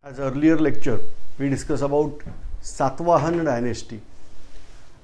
As earlier lecture, we discussed about Satavahan dynasty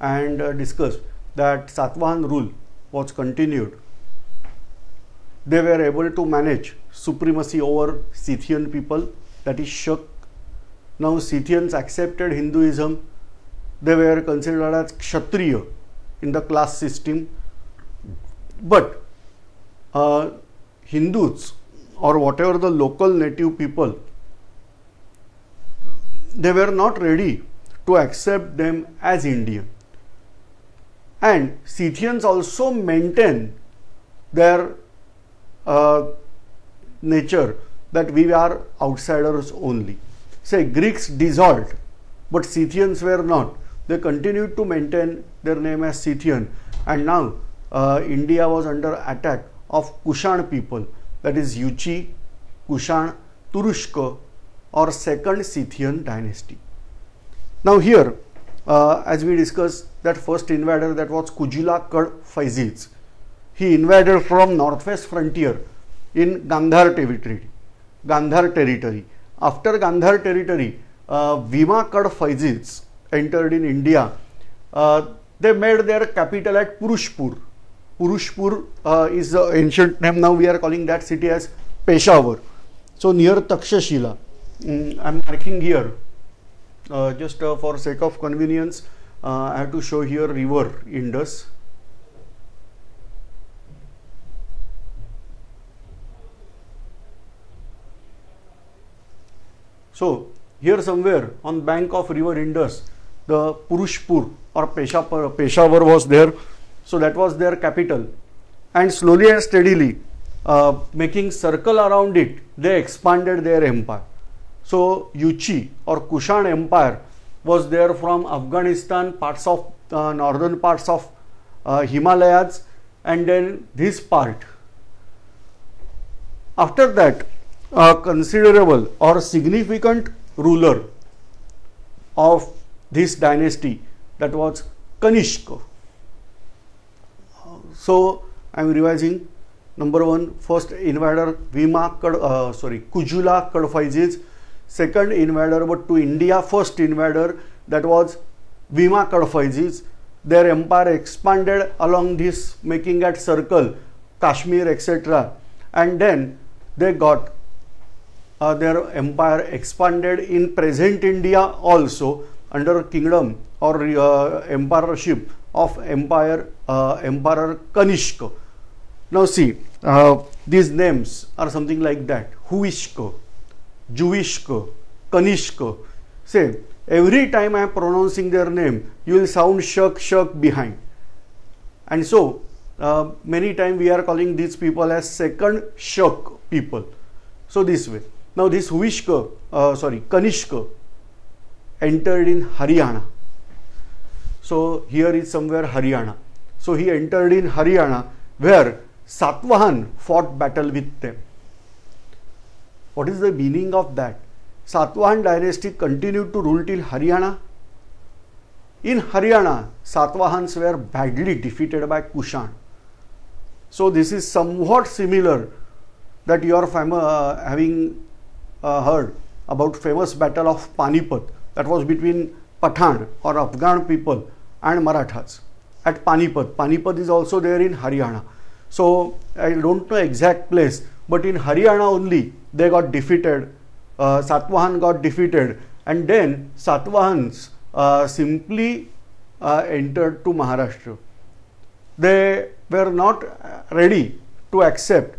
and discussed that Satavahan rule was continued. They were able to manage supremacy over Scythian people, that is Shak. Now Scythians accepted Hinduism. They were considered as Kshatriya in the class system. But Hindus or whatever the local native people, they were not ready to accept them as Indian. And Scythians also maintain their nature that we are outsiders only. Say Greeks dissolved, but Scythians were not. They continued to maintain their name as Scythian, and now India was under attack of Kushan people, that is Yuchi, Kushan, Turushka, or second Scythian dynasty. Now here, as we discussed, that first invader, that was Kujula Kad Faizids. He invaded from northwest frontier in Gandhar territory. After Gandhar territory, Bhima Kad Faizids entered in India. They made their capital at Purushpur. Purushpur is the ancient name. Now we are calling that city as Peshawar. So near Takshashila. I am marking here just for sake of convenience. I have to show here river Indus. So here somewhere on bank of river Indus, the Purushpur or Peshawar was there. So that was their capital, and slowly and steadily, making circle around it, they expanded their empire. So Yuchi or Kushan Empire was there from Afghanistan, parts of northern parts of Himalayas, and then this part. After that, a considerable or significant ruler of this dynasty, that was Kanishka. So I am revising. Number one, first invader Kujula Kadphises. Second invader, but to India, first invader, that was Bhima Kadphises. Their empire expanded along this, making at circle Kashmir, etc. And then they got their empire expanded in present India also under kingdom or emperorship of Emperor Kanishka. Now see, these names are something like that: Huishka, Juvishka, Kanishka. Say, every time I am pronouncing their name, you will sound shak behind. And so, many times we are calling these people as second Shak people. So this way. Now this Kanishka entered in Haryana. So here is somewhere Haryana. So he entered in Haryana, where Satavahan fought battle with them. What is the meaning of that? Satavahan dynasty continued to rule till Haryana. In Haryana, Satavahans were badly defeated by Kushan. So this is somewhat similar that you are having heard about famous battle of Panipat, that was between Pathan or Afghan people and Marathas at Panipat. Panipat is also there in Haryana. So I don't know exact place, but in Haryana only they got defeated. Satavahan got defeated, and then Satavahans simply entered to Maharashtra. They were not ready to accept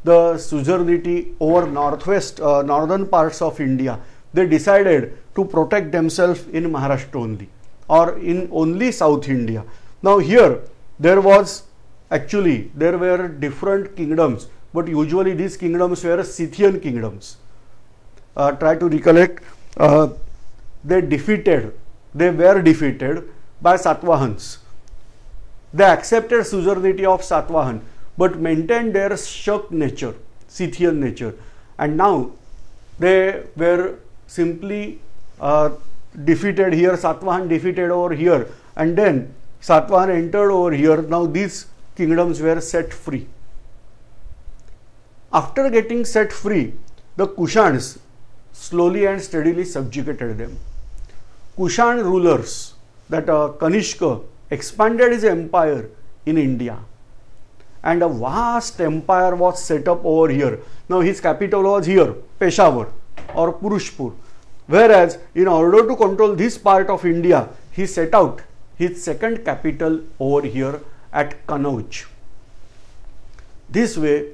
the suzerainty over northern parts of India. They decided to protect themselves in Maharashtra only, or in only South India. Now here there were different kingdoms, but usually these kingdoms were Scythian kingdoms. Try to recollect. They were defeated by Satavahans. They accepted suzerainty of Satavahan, but maintained their Shak nature, Scythian nature, and now they were simply defeated here. Satavahan defeated over here, and then Satavahan entered over here. Now these kingdoms were set free. After getting set free, the Kushans slowly and steadily subjugated them. Kushan rulers, that Kanishka, expanded his empire in India, and a vast empire was set up over here. Now his capital was here, Peshawar or Purushpur. Whereas in order to control this part of India, he set out his second capital over here at Kanauj. This way,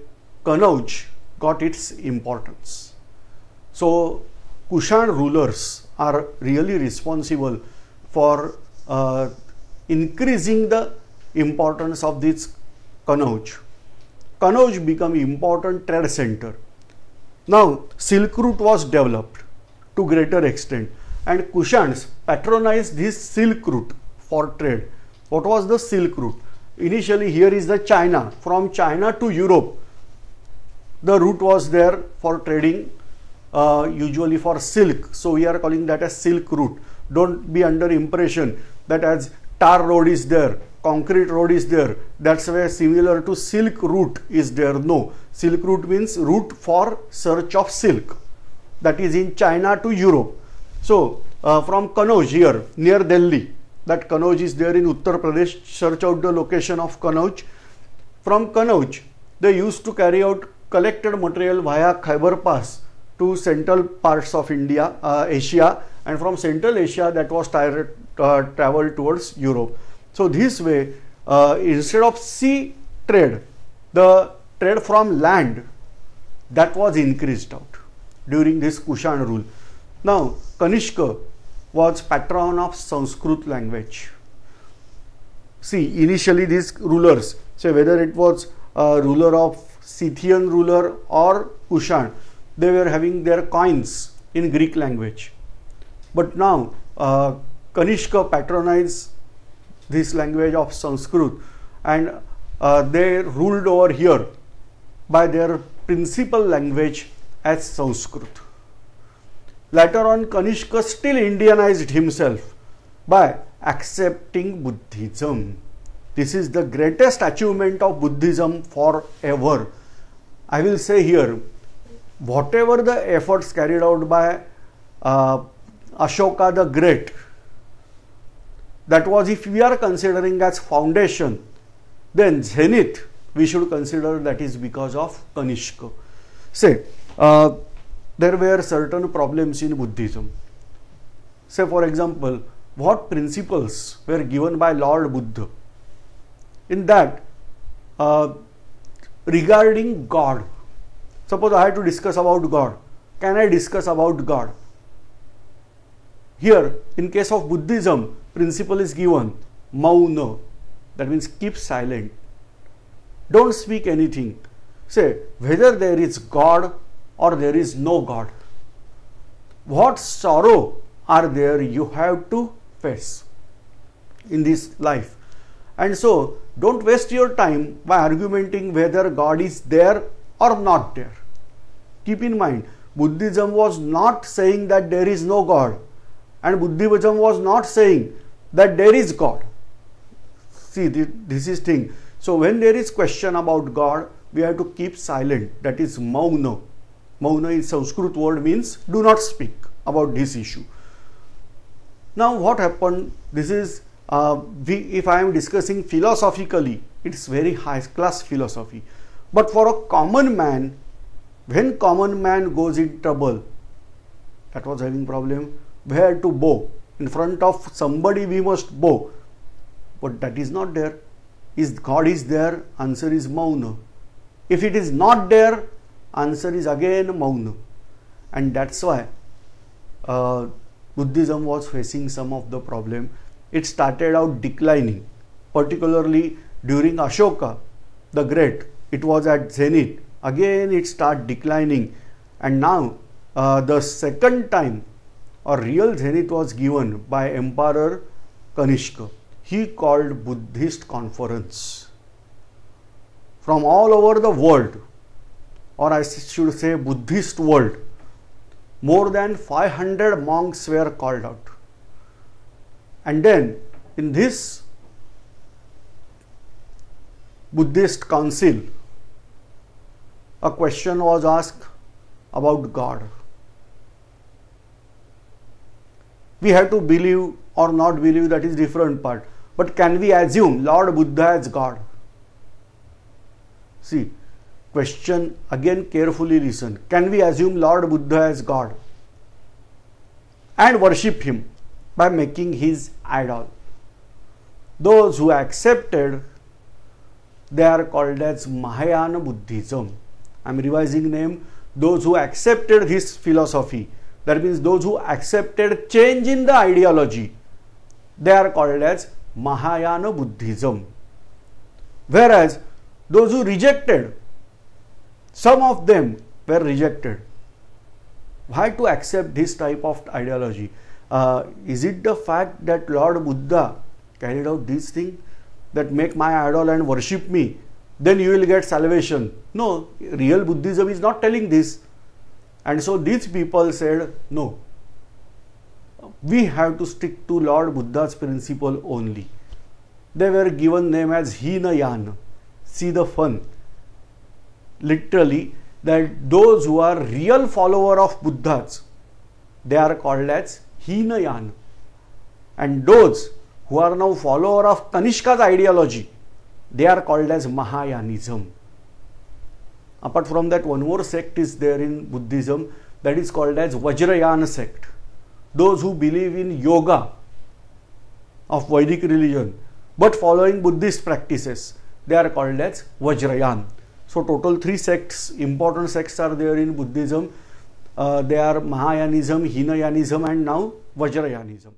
Kanauj got its importance. So Kushan rulers are really responsible for increasing the importance of this Kanauj. Kanauj became important trade center. Now Silk Route was developed to greater extent, and Kushans patronized this Silk Route for trade. What was the Silk Route? Initially here is the China. From China to Europe, the route was there for trading, usually for silk. So we are calling that as Silk Route. Don't be under impression that as tar road is there, concrete road is there, that's why similar to Silk Route is there. No, Silk Route means route for search of silk, that is in China to Europe. So from Kanauj here near Delhi, that Kanauj is there in Uttar Pradesh. Search out the location of Kanauj. From Kanauj, they used to carry out collected material via Khyber Pass to central parts of India, Asia, and from Central Asia that was traveled towards Europe. So this way, instead of sea trade, the trade from land, that was increased out during this Kushan rule. Now Kanishka was patron of Sanskrit language. See, initially these rulers, say whether it was a ruler of Scythian ruler or Kushan, they were having their coins in Greek language. But now Kanishka patronized this language of Sanskrit, and they ruled over here by their principal language as Sanskrit. Later on, Kanishka still Indianized himself by accepting Buddhism. This is the greatest achievement of Buddhism forever. I will say here, whatever the efforts carried out by Ashoka the Great, that was, if we are considering as foundation, then zenith we should consider that is because of Kanishka. Say, there were certain problems in Buddhism. Say for example, what principles were given by Lord Buddha? In that, regarding God, suppose I have to discuss about God. Can I discuss about God? Here, in case of Buddhism, principle is given, mauna, that means keep silent. Don't speak anything. Say, whether there is God or there is no God, what sorrow are there you have to face in this life. And so, don't waste your time by argumenting whether God is there or not there. Keep in mind, Buddhism was not saying that there is no God, and Buddhism was not saying that there is God. See, this is thing. So when there is question about God, we have to keep silent. That is mauna. Mauna is Sanskrit word, means do not speak about this issue. Now what happened? This is if I am discussing philosophically, it's very high class philosophy. But for a common man, when common man goes in trouble, that was having problem, where to bow? In front of somebody we must bow. But that is not there. Is God is there? Answer is mauna. If it is not there, answer is again mauna. And that's why Buddhism was facing some of the problem. It started out declining, particularly during Ashoka the Great. It was at zenith. Again it started declining, and now the second time a real zenith was given by Emperor Kanishka. He called Buddhist conference from all over the world, or I should say Buddhist world. More than 500 monks were called out. And then in this Buddhist council, a question was asked about God. We have to believe or not believe, that is different part. But can we assume Lord Buddha as God? See, question again, carefully listen. Can we assume Lord Buddha as God and worship him by making his idol? Those who accepted, they are called as Mahayana Buddhism. I am revising name. Those who accepted this philosophy, that means those who accepted change in the ideology, they are called as Mahayana Buddhism. Whereas those who rejected, some of them were rejected. Why to accept this type of ideology? Is it the fact that Lord Buddha carried out this thing, that make my idol and worship me, then you will get salvation? No, real Buddhism is not telling this. And so these people said, no, we have to stick to Lord Buddha's principle only. They were given name as Hinayana. See the fun. Literally, that those who are real follower of Buddhas, they are called as Hinayana. And those who are now follower of Kanishka's ideology, they are called as Mahayanism. Apart from that, one more sect is there in Buddhism, that is called as Vajrayana sect. Those who believe in yoga of Vedic religion but following Buddhist practices, they are called as Vajrayana. So total 3 sects, important sects are there in Buddhism. They are Mahayanism, Hinayanism and now Vajrayanism.